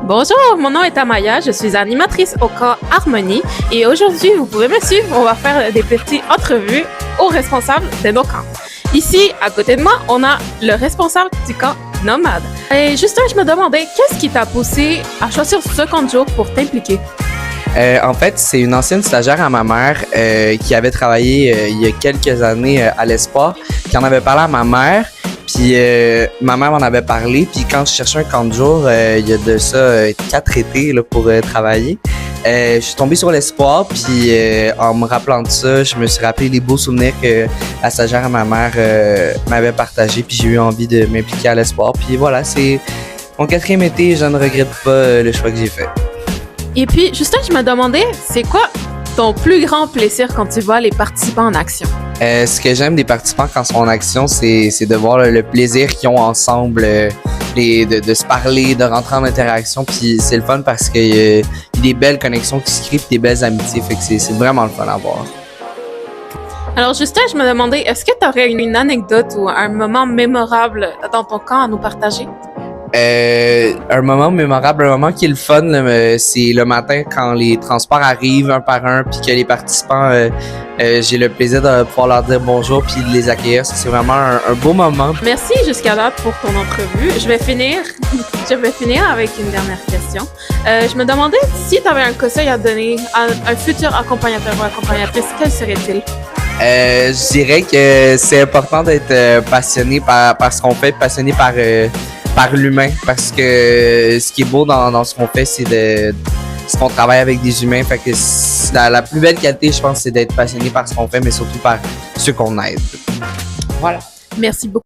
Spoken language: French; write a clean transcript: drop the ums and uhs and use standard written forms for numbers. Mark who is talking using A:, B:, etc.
A: Bonjour, mon nom est Amaya, je suis animatrice au camp Harmonie et aujourd'hui, vous pouvez me suivre, on va faire des petites entrevues aux responsables de nos camps. Ici, à côté de moi, on a le responsable du camp Nomade. Et justement, je me demandais, qu'est-ce qui t'a poussé à choisir ce camp de jour pour t'impliquer?
B: En fait, c'est une ancienne stagiaire à ma mère qui avait travaillé il y a quelques années à l'Espoir, qui en avait parlé à ma mère. Puis ma mère m'en avait parlé. Puis quand je cherchais un camp de jour, il y a de ça 4 étés là, pour travailler, je suis tombé sur l'Espoir. Puis en me rappelant de ça, je me suis rappelé les beaux souvenirs que la stagiaire à ma mère m'avait partagé. Puis j'ai eu envie de m'impliquer à l'Espoir. Puis voilà, c'est mon 4e été. Je ne regrette pas le choix que j'ai fait.
A: Et puis, Justin, je me demandais, c'est quoi ton plus grand plaisir quand tu vois les participants en action?
B: Ce que j'aime des participants quand ils sont en action, c'est de voir le plaisir qu'ils ont ensemble, de se parler, de rentrer en interaction. Puis c'est le fun parce qu'il y a des belles connexions qui se créent, puis des belles amitiés. Fait que c'est vraiment le fun à voir.
A: Alors Justin, je me demandais, est-ce que tu aurais une anecdote ou un moment mémorable dans ton camp à nous partager?
B: Un moment mémorable, un moment qui est le fun, c'est le matin quand les transports arrivent un par un, puis que les participants, j'ai le plaisir de pouvoir leur dire bonjour puis de les accueillir. C'est vraiment un beau moment.
A: Merci jusqu'à là pour ton entrevue. Je vais finir avec une dernière question. Je me demandais si tu avais un conseil à donner à un futur accompagnateur ou accompagnatrice, quel serait-il?
B: Je dirais que c'est important d'être passionné par ce qu'on fait, passionné par l'humain, parce que ce qui est beau dans ce qu'on fait, c'est qu'on travaille avec des humains. Fait que la plus belle qualité, je pense, c'est d'être passionné par ce qu'on fait, mais surtout par ceux qu'on aide. Voilà.
A: Merci beaucoup.